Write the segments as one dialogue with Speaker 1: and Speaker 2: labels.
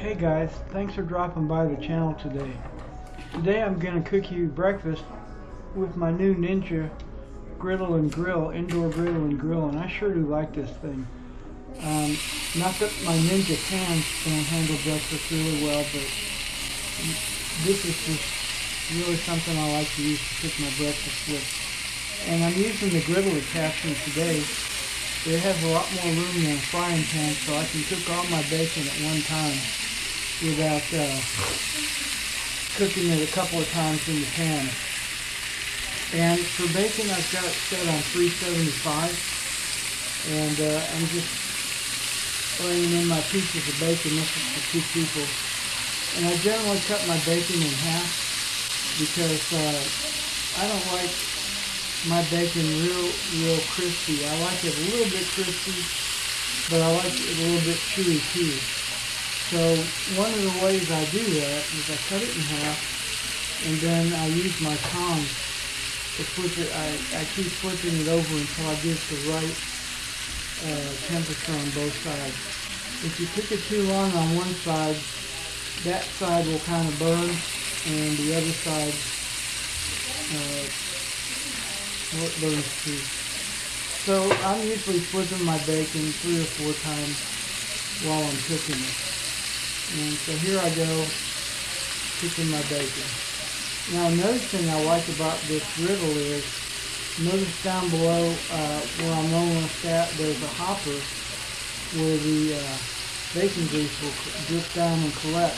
Speaker 1: Hey guys, thanks for dropping by the channel today. Today I'm going to cook you breakfast with my new Ninja Griddle and Grill, indoor griddle and grill, and I sure do like this thing. Not that my Ninja pans don't handle breakfast really well, but this is just really something I like to use to cook my breakfast with. And I'm using the griddle attachment today. It has a lot more room than a frying pan, so I can cook all my bacon at one time without cooking it a couple of times in the pan. And for bacon, I've got it set on 375, and I'm just laying in my pieces of bacon. This is for 2 people. And I generally cut my bacon in half because I don't like my bacon real crispy. I like it a little bit crispy, but I like it a little bit chewy too. So one of the ways I do that is I cut it in half, and then I use my tongs to flip it. I keep flipping it over until I get the right temperature on both sides. If you cook it too long on one side, that side will kind of burn, and the other side it burns too. So I'm usually flipping my bacon 3 or 4 times while I'm cooking it. And so here I go, cooking my bacon. Now another thing I like about this griddle is, notice down below where I'm rolling this at, there's a hopper where the bacon grease will drip down and collect.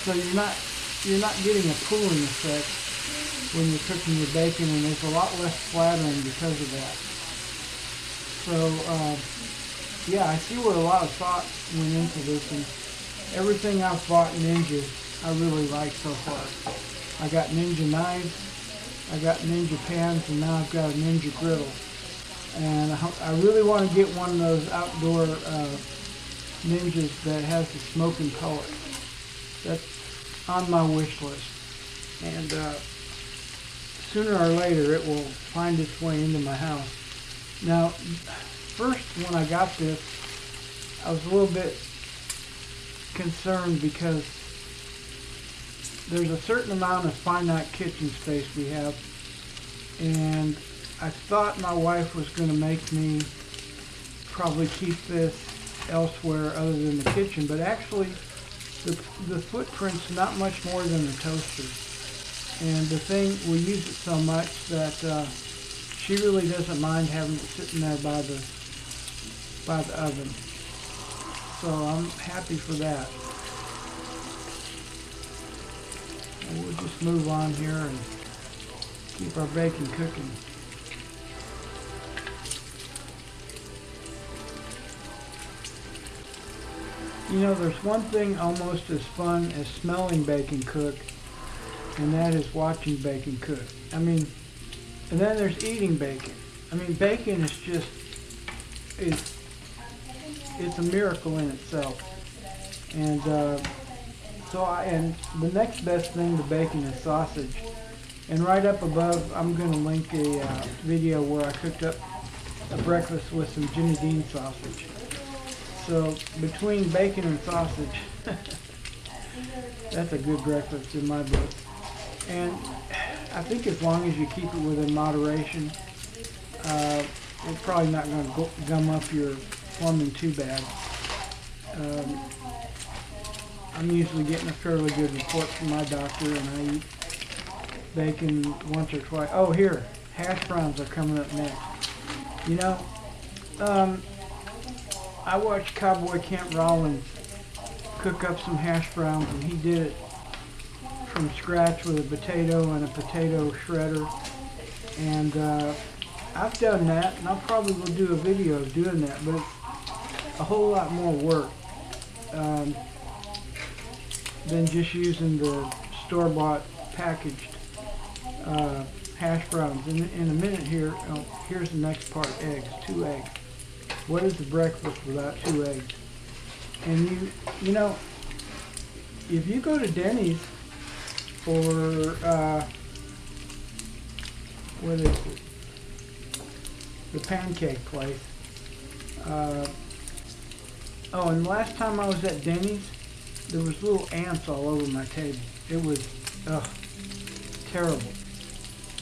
Speaker 1: So you're not getting a pooling effect when you're cooking your bacon, and there's a lot less splattering because of that. So yeah, I see where a lot of thought went into this, and everything I've bought Ninja I really like so far. I got Ninja knives, I got Ninja pans, and now I've got a Ninja griddle. And I really want to get one of those outdoor Ninjas that has the smoking pellet. That's on my wish list. And sooner or later it will find its way into my house. Now, first when I got this, I was a little bit concerned because there's a certain amount of finite kitchen space we have, and I thought my wife was going to make me probably keep this elsewhere other than the kitchen, but actually the footprint's not much more than a toaster. And the thing, we use it so much that she really doesn't mind having it sitting there by the oven. So I'm happy for that. And we'll just move on here and keep our bacon cooking. You know, there's one thing almost as fun as smelling bacon cook, and that is watching bacon cook. I mean, and then there's eating bacon. I mean, bacon is just, it's a miracle in itself. And and the next best thing to bacon is sausage. And right up above, I'm going to link a video where I cooked up a breakfast with some Jimmy Dean sausage. So between bacon and sausage, that's a good breakfast in my book. And I think as long as you keep it within moderation, it's probably not going to gum up your plumbing too bad. I'm usually getting a fairly good report from my doctor, and I eat bacon once or twice. Oh, here, hash browns are coming up next. You know, I watched Cowboy Kent Rollins cook up some hash browns, and he did it from scratch with a potato and a potato shredder. And I've done that, and I'll probably will do a video of doing that, but it's a whole lot more work than just using the store-bought packaged hash browns. In a minute here, here's the next part, eggs, 2 eggs. What is a breakfast without 2 eggs? And you know, if you go to Denny's or what is it? The pancake place. Oh, and last time I was at Denny's, there was little ants all over my table. It was, terrible.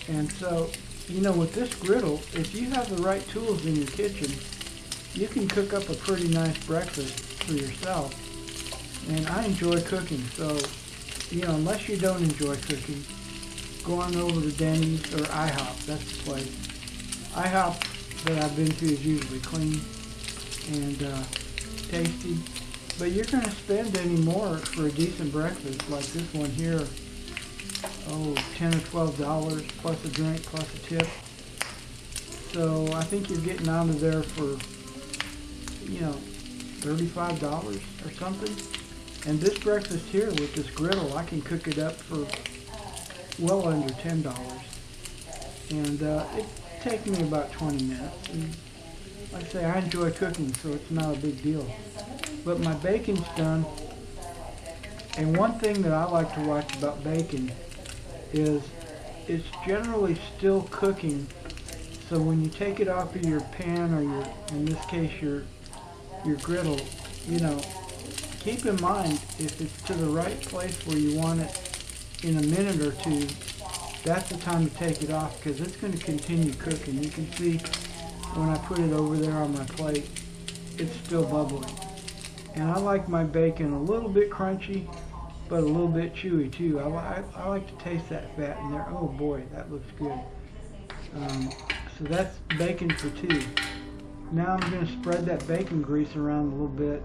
Speaker 1: And so, you know, with this griddle, if you have the right tools in your kitchen, you can cook up a pretty nice breakfast for yourself. And I enjoy cooking, so, you know, unless you don't enjoy cooking, go on over to Denny's or IHOP. That's the place. IHOP that I've been to is usually clean and tasty. But you're going to spend any more for a decent breakfast like this one here. Oh, $10 or $12 plus a drink plus a tip. So I think you're getting out of there for, you know, $35 or something. And this breakfast here with this griddle, I can cook it up for well under $10. And it takes me about 20 minutes. And like I say, I enjoy cooking, so it's not a big deal. But my bacon's done. And one thing that I like to watch about bacon is it's generally still cooking. So when you take it off of your pan or your, in this case, your griddle, you know, keep in mind if it's to the right place where you want it in a minute or two, that's the time to take it off because it's going to continue cooking. You can see when I put it over there on my plate, it's still bubbling. And I like my bacon a little bit crunchy, but a little bit chewy too. I like to taste that fat in there. Oh boy, that looks good. So that's bacon for two. Now I'm going to spread that bacon grease around a little bit,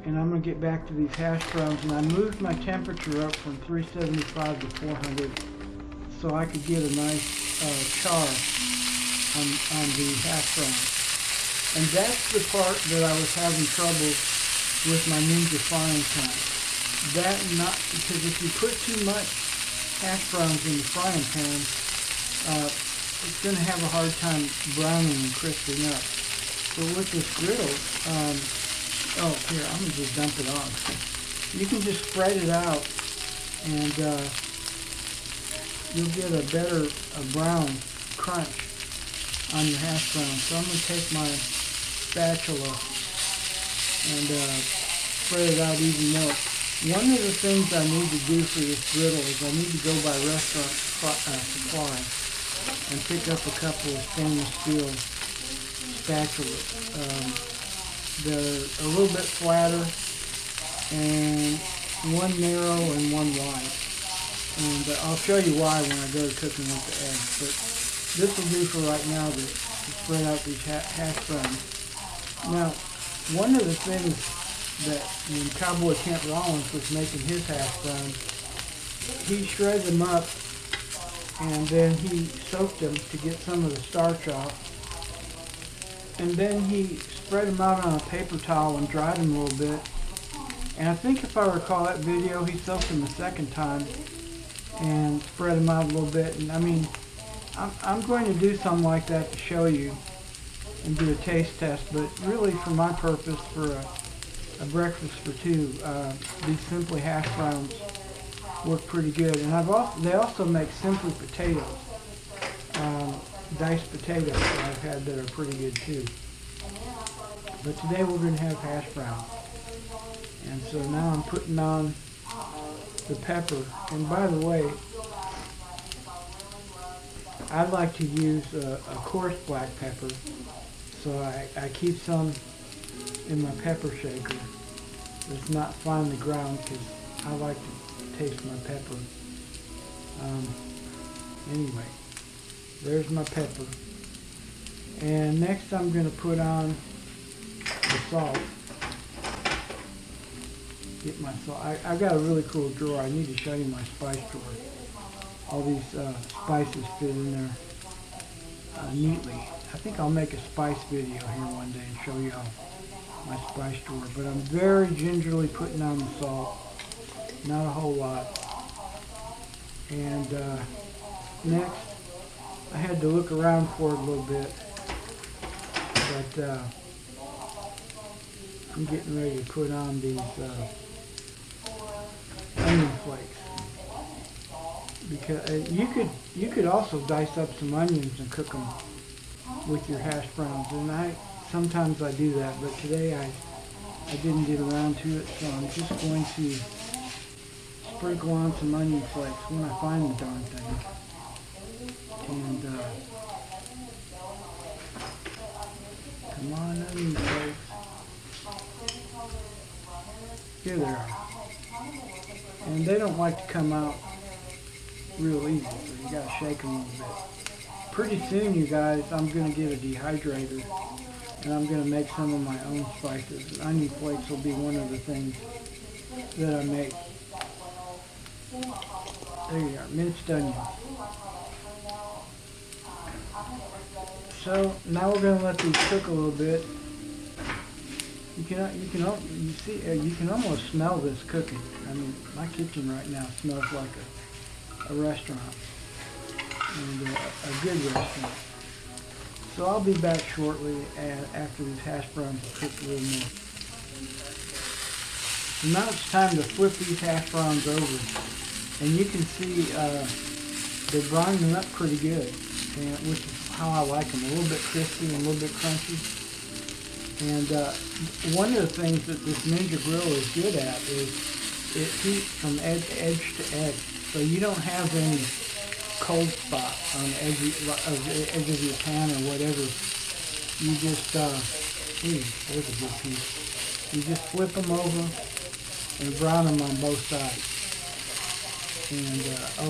Speaker 1: and I'm going to get back to these hash browns. And I moved my temperature up from 375 to 400 so I could get a nice char on the hash browns. And that's the part that I was having trouble with my Ninja frying pan. That not because if you put too much hash browns in the frying pan, it's going to have a hard time browning and crisping up. But with this griddle, oh here, I'm going to just dump it on. You can just spread it out and you'll get a better brown crunch on your hash brown. So I'm going to take my spatula and spread it out even more. One of the things I need to do for this griddle is I need to go by restaurant supply and pick up a couple of stainless steel spatulas. They're a little bit flatter and one narrow and one wide. And I'll show you why when I go to cooking with the eggs. But this will do for right now to spread out these hash browns. Now, one of the things that when Cowboy Kent Rollins was making his hash browns, he shredded them up and then he soaked them to get some of the starch off. And then he spread them out on a paper towel and dried them a little bit. And I think if I recall that video, he soaked them a second time and spread them out a little bit. And I mean, I'm going to do something like that to show you and do a taste test, but really for my purpose, for a breakfast for two, these Simply hash browns work pretty good. And they also make Simply potatoes, diced potatoes that I've had that are pretty good too. But today we're going to have hash browns. And so now I'm putting on the pepper. And by the way, I like to use a coarse black pepper. So I keep some in my pepper shaker that's not finely ground because I like to taste my pepper. Anyway, there's my pepper. And next I'm going to put on the salt. Get my salt. I've got a really cool drawer. I need to show you my spice drawer. All these spices fit in there neatly. I think I'll make a spice video here one day and show you my spice drawer. But I'm very gingerly putting on the salt. Not a whole lot. And next, I had to look around for it a little bit. But I'm getting ready to put on these onion flakes. Because you could also dice up some onions and cook them with your hash browns, and sometimes I do that, but today I didn't get around to it, so I'm just going to sprinkle on some onion flakes when I find the darn thing. And come on, onion flakes. Here they are. And they don't like to come out real easy, so you gotta shake them a little bit. Pretty soon, you guys, I'm gonna get a dehydrator, and I'm gonna make some of my own spices. Onion flakes will be one of the things that I make. There you are, minced onions. So now we're gonna let these cook a little bit. You can almost smell this cooking. I mean, my kitchen right now smells like a restaurant, and a good restaurant. So I'll be back shortly after these hash browns have cooked a little more. So now it's time to flip these hash browns over, and you can see they're browning up pretty good, and which is how I like them, a little bit crispy and a little bit crunchy. And one of the things that this Ninja Grill is good at is it heats from edge to edge. So you don't have any cold spot on the edge of your pan or whatever. You just, there's a good piece. You just flip them over and brown them on both sides. And,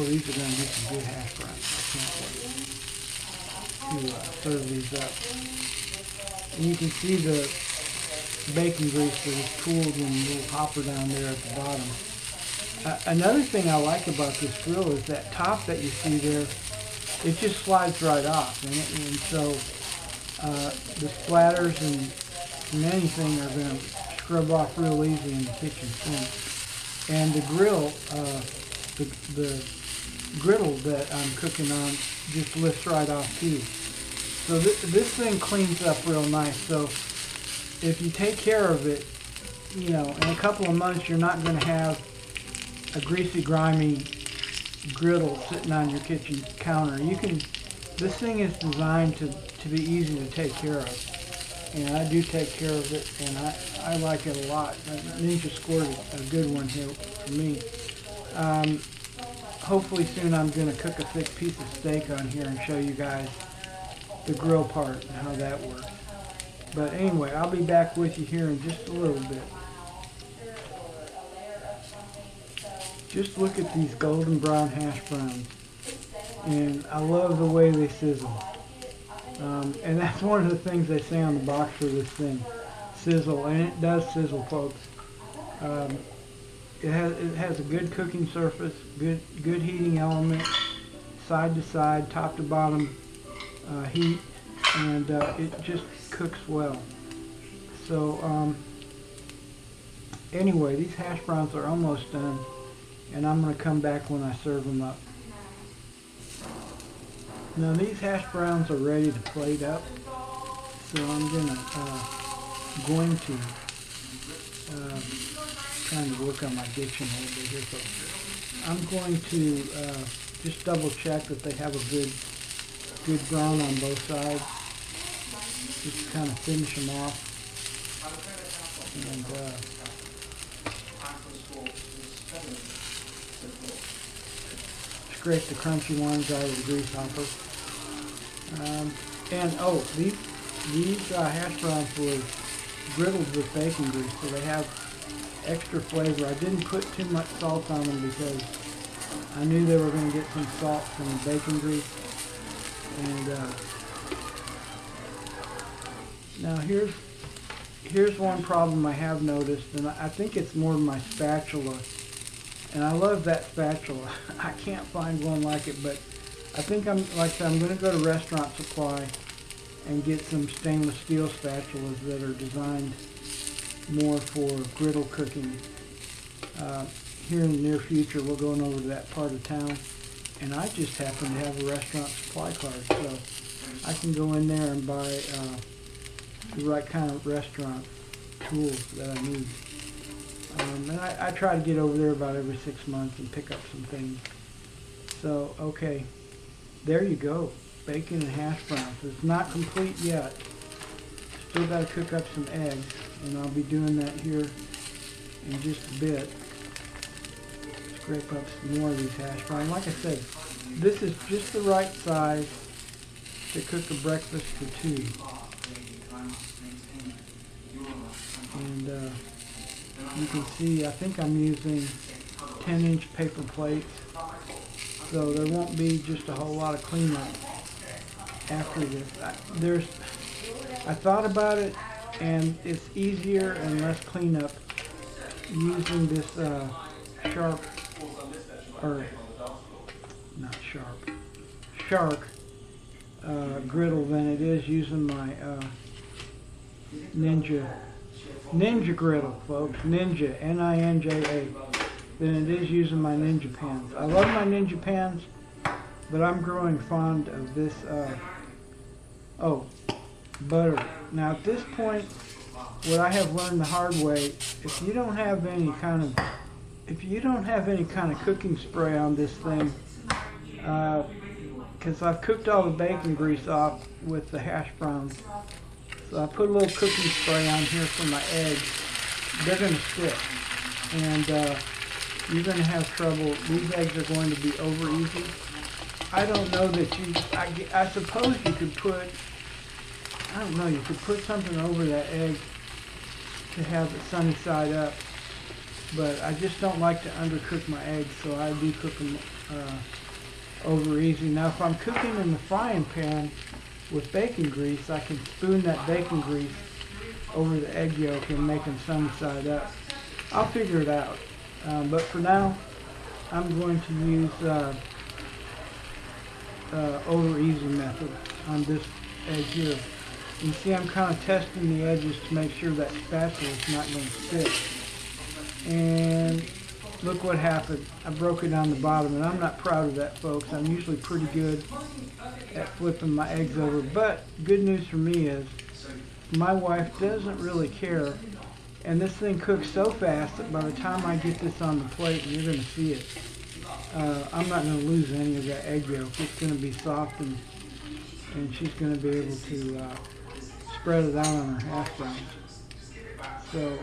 Speaker 1: these are going to be some good hash browns. I can't wait to serve these up. And you can see the bacon grease that is cooled in a little hopper down there at the bottom. Another thing I like about this grill is that top that you see there, it just slides right off. And so the splatters and anything are going to scrub off real easy in the kitchen sink. And the grill, the griddle that I'm cooking on just lifts right off too. So this thing cleans up real nice. So if you take care of it, in a couple of months you're not going to have a greasy, grimy griddle sitting on your kitchen counter. This thing is designed to be easy to take care of. And I do take care of it, and I like it a lot. Ninja scored a good one here for me. Hopefully soon I'm going to cook a thick piece of steak on here and show you guys the grill part and how that works. But anyway, I'll be back with you here in just a little bit. Just look at these golden brown hash browns, and I love the way they sizzle. And that's one of the things they say on the box for this thing, Sizzle, and it does sizzle, folks. It has a good cooking surface, good heating element, side to side, top to bottom heat, and it just cooks well. So anyway, these hash browns are almost done, and I'm going to come back when I serve them up. Now these hash browns are ready to plate up, so I'm going to trying to work on my diction a little bit here, folks. I'm going to just double check that they have a good brown on both sides, just to kind of finish them off, and scrape the crunchy ones out of the grease hopper. These hash browns were griddled with bacon grease, so they have extra flavor. I didn't put too much salt on them because I knew they were going to get some salt from the bacon grease. And now here's one problem I have noticed, and I think it's more my spatula. And I love that spatula. I can't find one like it, but I think I'm going to go to Restaurant Supply and get some stainless steel spatulas that are designed more for griddle cooking. Here in the near future, we're going over to that part of town, and I just happen to have a Restaurant Supply card, so I can go in there and buy the right kind of restaurant tools that I need. And I try to get over there about every 6 months and pick up some things. So, okay, there you go. Bacon and hash browns. It's not complete yet. still got to cook up some eggs, and I'll be doing that here in just a bit. Scrape up some more of these hash browns. Like I said, this is just the right size to cook a breakfast for two. And you can see, I think I'm using 10-inch paper plates, so there won't be just a whole lot of cleanup after this. I thought about it, and it's easier and less cleanup using this shark griddle than it is using my Ninja griddle, folks. Ninja, N-I-N-J-A. Than it is using my Ninja pans. I love my Ninja pans, but I'm growing fond of this. Butter. Now at this point, what I have learned the hard way, if you don't have any kind of cooking spray on this thing, because I've cooked all the bacon grease off with the hash browns, so I put a little cooking spray on here for my eggs. They're going to stick, and you're going to have trouble. These eggs are going to be over easy. I don't know that I suppose you could put, I don't know, you could put something over that egg to have it sunny side up, but I just don't like to undercook my eggs, so I do cook them over easy. Now if I'm cooking in the frying pan with bacon grease, I can spoon that bacon grease over the egg yolk and make them sunny side up. I'll figure it out, but for now I'm going to use over easy method on this egg here. You see, I'm kind of testing the edges to make sure that spatula is not going to stick. And look what happened. I broke it on the bottom, and I'm not proud of that, folks. I'm usually pretty good at flipping my eggs over. But good news for me is my wife doesn't really care. And this thing cooks so fast that by the time I get this on the plate, and you're going to see it, I'm not going to lose any of that egg yolk. It's going to be soft, and she's going to be able to spread it out on her hash browns. So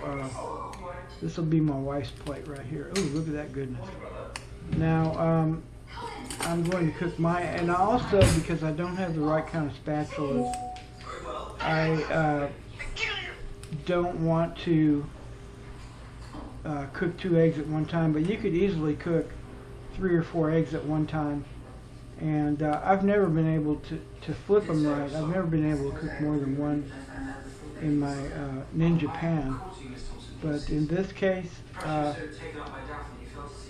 Speaker 1: this will be my wife's plate right here. Oh, look at that goodness. Now I'm going to cook and also, because I don't have the right kind of spatulas, I don't want to cook 2 eggs at one time, but you could easily cook 3 or 4 eggs at one time. And I've never been able to flip them right. I've never been able to cook more than one in my Ninja pan. But in this case,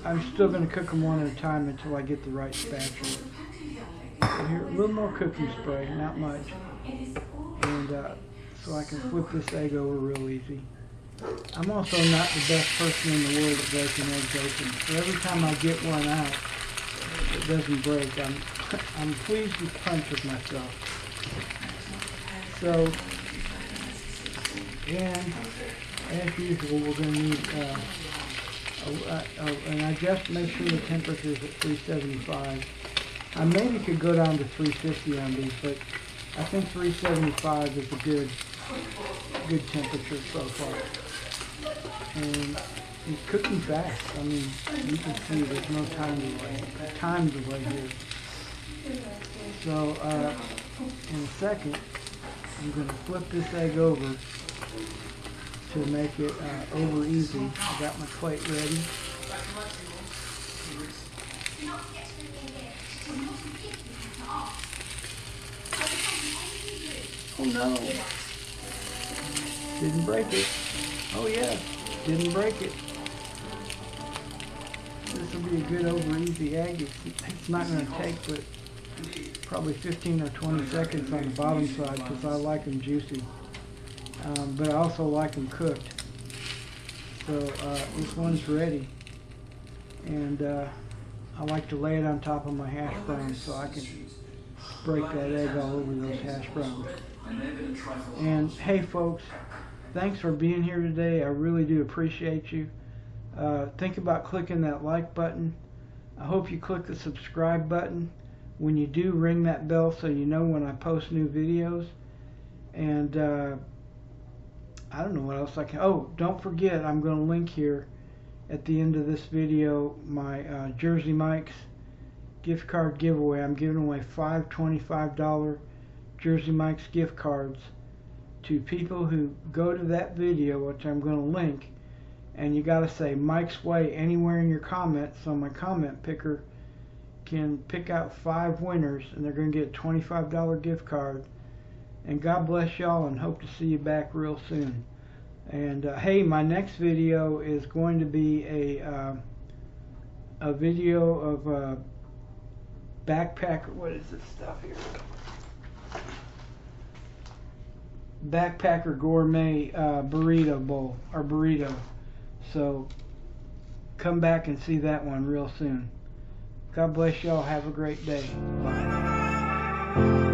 Speaker 1: I'm still going to cook them one at a time until I get the right spatula. So here, a little more cooking spray, not much. And so I can flip this egg over real easy. I'm also not the best person in the world at breaking eggs open. So every time I get one out, it doesn't break. I'm pleased to punch with myself. So, and as usual, we're going to need, and I just make sure the temperature is at 375. I maybe could go down to 350 on these, but I think 375 is a good temperature so far. And it's cooking fast. I mean, you can see there's no time delay here. So, in a second, I'm going to flip this egg over to make it over easy. I got my plate ready. Oh no! Didn't break it. Oh yeah, didn't break it. This will be a good over easy egg. It's not going to take but probably 15 or 20 seconds on the bottom side because I like them juicy. But I also like them cooked. So this one's ready. And I like to lay it on top of my hash browns so I can break that egg all over those hash browns. And hey folks, thanks for being here today. I really do appreciate you. Think about clicking that like button. I hope you click the subscribe button. When you do, ring that bell so you know when I post new videos. And I don't know what else I can. Oh, don't forget, I'm going to link here at the end of this video my Jersey Mike's gift card giveaway. I'm giving away 5 $25 Jersey Mike's gift cards to people who go to that video, which I'm going to link, and you got to say Mike's Way anywhere in your comments, so my comment picker can pick out 5 winners, and they're going to get a $25 gift card. And God bless y'all, and hope to see you back real soon. And hey, my next video is going to be a video of backpacker. What is this stuff here? Backpacker gourmet burrito bowl or burrito. So come back and see that one real soon. God bless y'all. Have a great day. Bye.